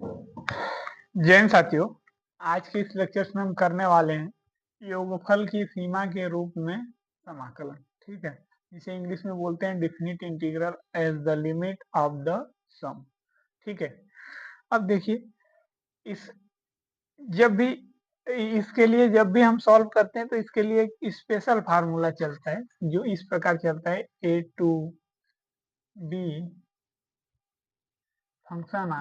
जैन साथियों, आज के इस लेक्चर में हम करने वाले हैं योगफल की सीमा के रूप में समाकलन। ठीक है, जिसे इंग्लिश में बोलते हैं definite integral as the limit of the sum. ठीक है, अब देखिए, इस जब भी इसके लिए जब भी हम सॉल्व करते हैं तो इसके लिए एक स्पेशल फार्मूला चलता है जो इस प्रकार चलता है A to B function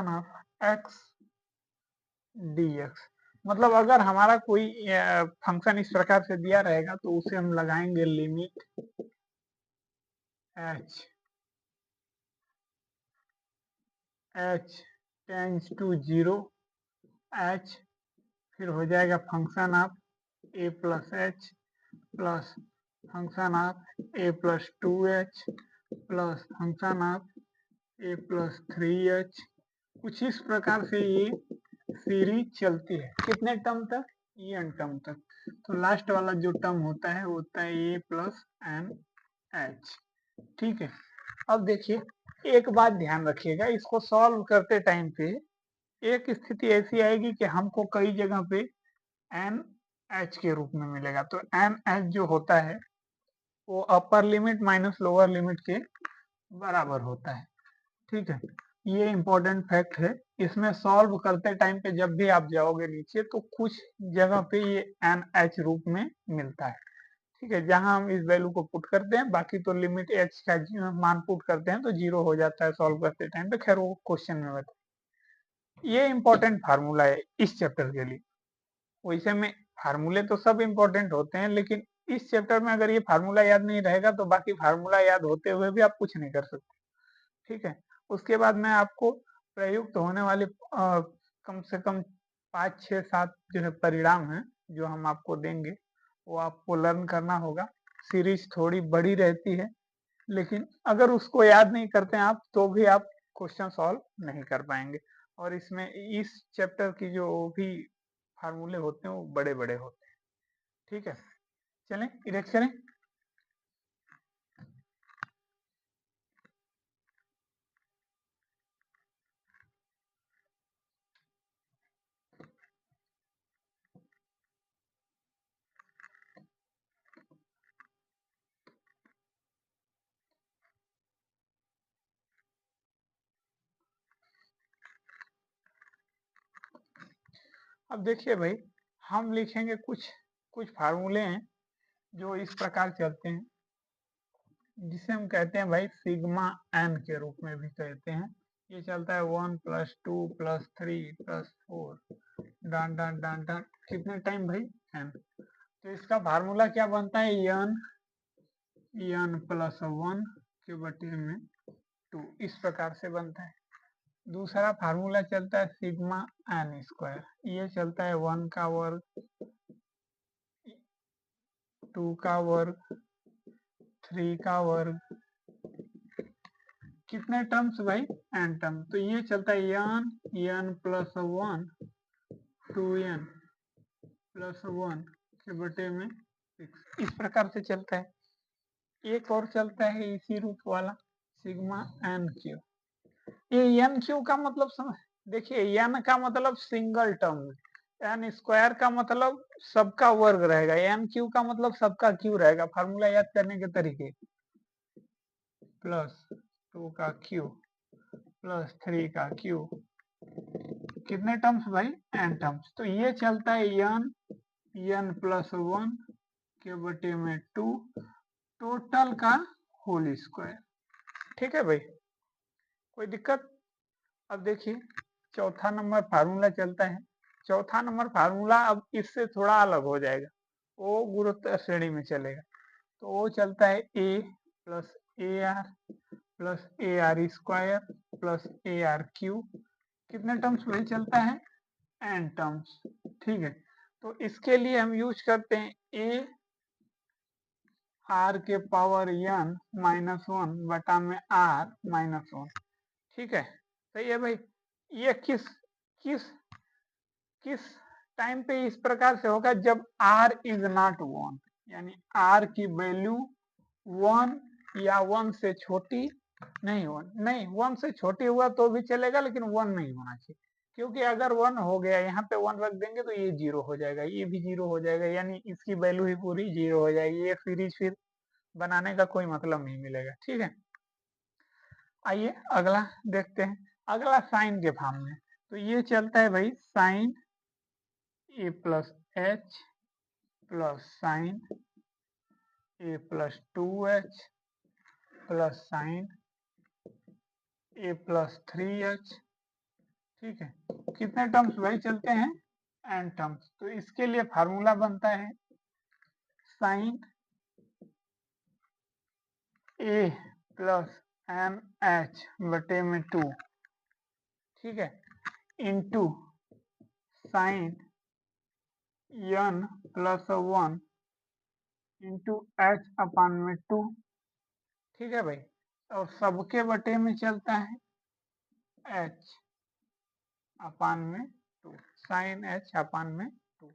of X dx। मतलब अगर हमारा कोई फंक्शन इस प्रकार से दिया रहेगा तो उसे हम लगाएंगे limit h tends to 0 h, फिर हो जाएगा function of a plus H plus function of a plus 2h plus function of a plus 3h। कुछ इस प्रकार से ये सीरीज चलती है कितने टर्म तक, एन टर्म तक। तो लास्ट वाला जो टर्म होता है वो होता है ए प्लस एन एच। ठीक है, अब देखिए, एक बात ध्यान रखिएगा, इसको सॉल्व करते टाइम पे एक स्थिति ऐसी आएगी कि हमको कई जगह पे एन एच के रूप में मिलेगा। तो एन एच जो होता है वो upper limit minus lower limit के बराबर होता है। ठीक है, ये इंपॉर्टेंट फैक्ट है। इसमें सॉल्व करते टाइम पे जब भी आप जाओगे नीचे तो कुछ जगह पे ये एन एच रूप में मिलता है। ठीक है, जहां हम इस वैल्यू को पुट करते हैं, बाकी तो लिमिट एच का मान पुट करते हैं तो 0 हो जाता है सॉल्व करते टाइम पे। खैर वो क्वेश्चन में बता, ये इंपॉर्टेंट फार्मूला है इस चैप्टर के लिए। वैसे में फार्मूले तो सब इंपॉर्टेंट होते हैं, लेकिन इस चैप्टर में अगर ये फार्मूला याद नहीं रहेगा तो बाकी फार्मूला याद होते हुए भी आप कुछ नहीं कर सकते। ठीक है, उसके बाद मैं आपको प्रयुक्त होने वाले कम से कम 5, 6, 7 जो है परिणाम है जो हम आपको देंगे वो आपको लर्न करना होगा। सीरीज थोड़ी बड़ी रहती है, लेकिन अगर उसको याद नहीं करते हैं आप तो भी आप क्वेश्चन सॉल्व नहीं कर पाएंगे। और इसमें इस चैप्टर की जो भी फार्मूले होते हैं वो बड़े बड़े होते हैं। ठीक है, चलें इरेक्ट करें। अब देखिए भाई, हम लिखेंगे कुछ कुछ फार्मूले हैं जो इस प्रकार चलते हैं, जिसे हम कहते हैं भाई सिग्मा एन के रूप में भी कहते हैं। ये चलता है 1 plus 2 plus 3 plus 4 dot dot dot dot कितने टाइम भाई एन। तो इसका फार्मूला क्या बनता है, एन प्लस 1 के बटे में 2, इस प्रकार से बनता है। दूसरा फार्मूला चलता है सिग्मा एन स्क्वायर, ये चलता है 1 का वर्ग 2 का वर्ग 3 का वर्ग, कितने टर्म्स भाई एन टर्म। तो ये चलता है एन प्लस 1 2n प्लस 1 के बटे में 6, इस प्रकार से चलता है। एक और चलता है इसी रूप वाला सिग्मा एन क्यू। ये एन क्यू का मतलब समझ, देखिए एन का मतलब सिंगल टर्म, एन स्क्वायर का मतलब सबका वर्ग रहेगा, एन क्यू का मतलब सबका क्यू रहेगा। फार्मूला याद करने के तरीके, प्लस 2 का क्यू प्लस 3 का क्यू, कितने टर्म्स भाई एन टर्म्स। तो ये चलता है एन प्लस 1 के बटे में 2 टोटल का होल स्क्वायर। ठीक है भाई, कोई दिक्कत। अब देखिए, चौथा नंबर फार्मूला चलता है। चौथा नंबर फार्मूला अब इससे थोड़ा अलग हो जाएगा, वो गुरुत्व श्रेणी में चलेगा। तो वो चलता है A plus A R plus A R square plus A R cube, कितने टर्म्स वही चलता है एन टर्म्स। ठीक है, तो इसके लिए हम यूज करते हैं ए आर के पावर एन माइनस 1 बटा में आर माइनस 1। ठीक है, सही है भाई। ये किस किस किस टाइम पे इस प्रकार से होगा, जब r इज नॉट 1, यानी r की वैल्यू 1 या 1 से छोटी नहीं 1 नहीं, 1 से छोटी हुआ तो भी चलेगा लेकिन 1 नहीं होना चाहिए, क्योंकि अगर 1 हो गया यहाँ पे 1 रख देंगे तो ये 0 हो जाएगा, ये भी 0 हो जाएगा, यानी इसकी वैल्यू ही पूरी 0 हो जाएगी, ये सीरीज फिर बनाने का कोई मतलब नहीं मिलेगा। ठीक है, आइए अगला देखते हैं। अगला साइन के फॉर्म में, तो ये चलता है भाई sine A plus H plus sine A plus 2h plus sine A plus 3h। ठीक है, कितने टर्म्स भाई चलते हैं? N terms. तो इसके लिए फार्मूला बनता है sine A plus M H बटे में 2, ठीक है, into sine N plus 1 into H upon में 2। ठीक है भाई, और सबके बटे में चलता है एच अपान में 2, साइन एच अपान में 2।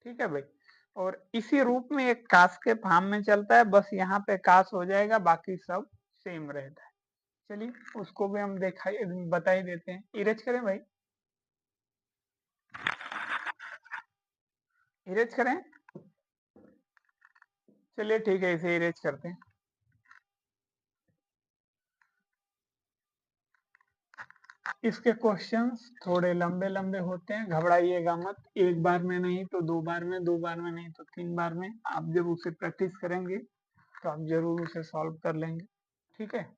ठीक है भाई, और इसी रूप में एक कास के फॉर्म में चलता है, बस यहाँ पे कास हो जाएगा, बाकी सब सेम रहता है। चलिए उसको भी हम बता ही देते हैं। इरेज करें भाई, इरेज करें। चलिए ठीक है, इसे इरेज करते हैं। इसके क्वेश्चंस थोड़े लंबे लंबे होते हैं, घबराइएगा मत। एक बार में नहीं तो दो बार में, दो बार में नहीं तो तीन बार में, आप जब उसे प्रैक्टिस करेंगे तो आप जरूर उसे सॉल्व कर लेंगे। ठीक है,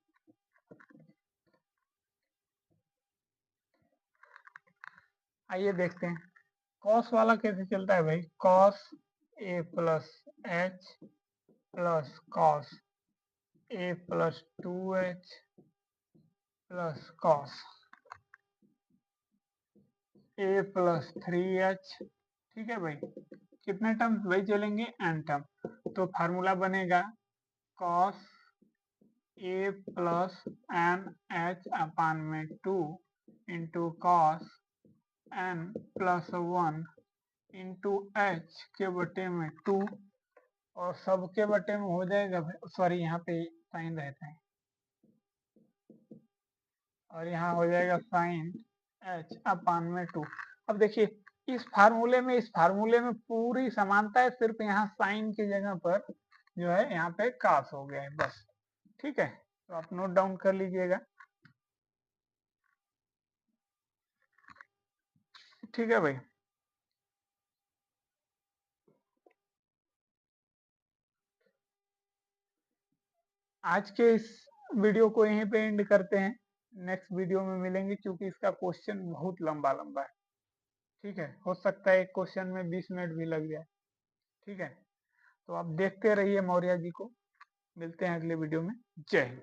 आइए देखते हैं। कॉस वाला कैसे चलता है भाई? Cos A plus H plus cos A plus 2h plus cos A plus 3h। ठीक है भाई, कितने टर्म्स भाई चलेंगे? N term. तो फार्मूला बनेगा cos A plus N H upon में 2 into cos N plus 1 into H के बटे में 2, और सबके बटे में हो जाएगा, सॉरी यहाँ पे साइन रहता है, और यहाँ हो जाएगा साइन एच अपान में 2। अब देखिए इस फार्मूले में पूरी समानता है, सिर्फ यहाँ साइन की जगह पर जो है यहाँ पे कास हो गया है बस। ठीक है, तो आप नोट डाउन कर लीजिएगा। ठीक है भाई, आज के इस वीडियो को यहीं पे एंड करते हैं। नेक्स्ट वीडियो में मिलेंगे, क्योंकि इसका क्वेश्चन बहुत लंबा लंबा है। ठीक है, हो सकता है एक क्वेश्चन में 20 मिनट भी लग जाए। ठीक है, तो आप देखते रहिए मौर्य जी को। मिलते हैं अगले वीडियो में। जय हिंद।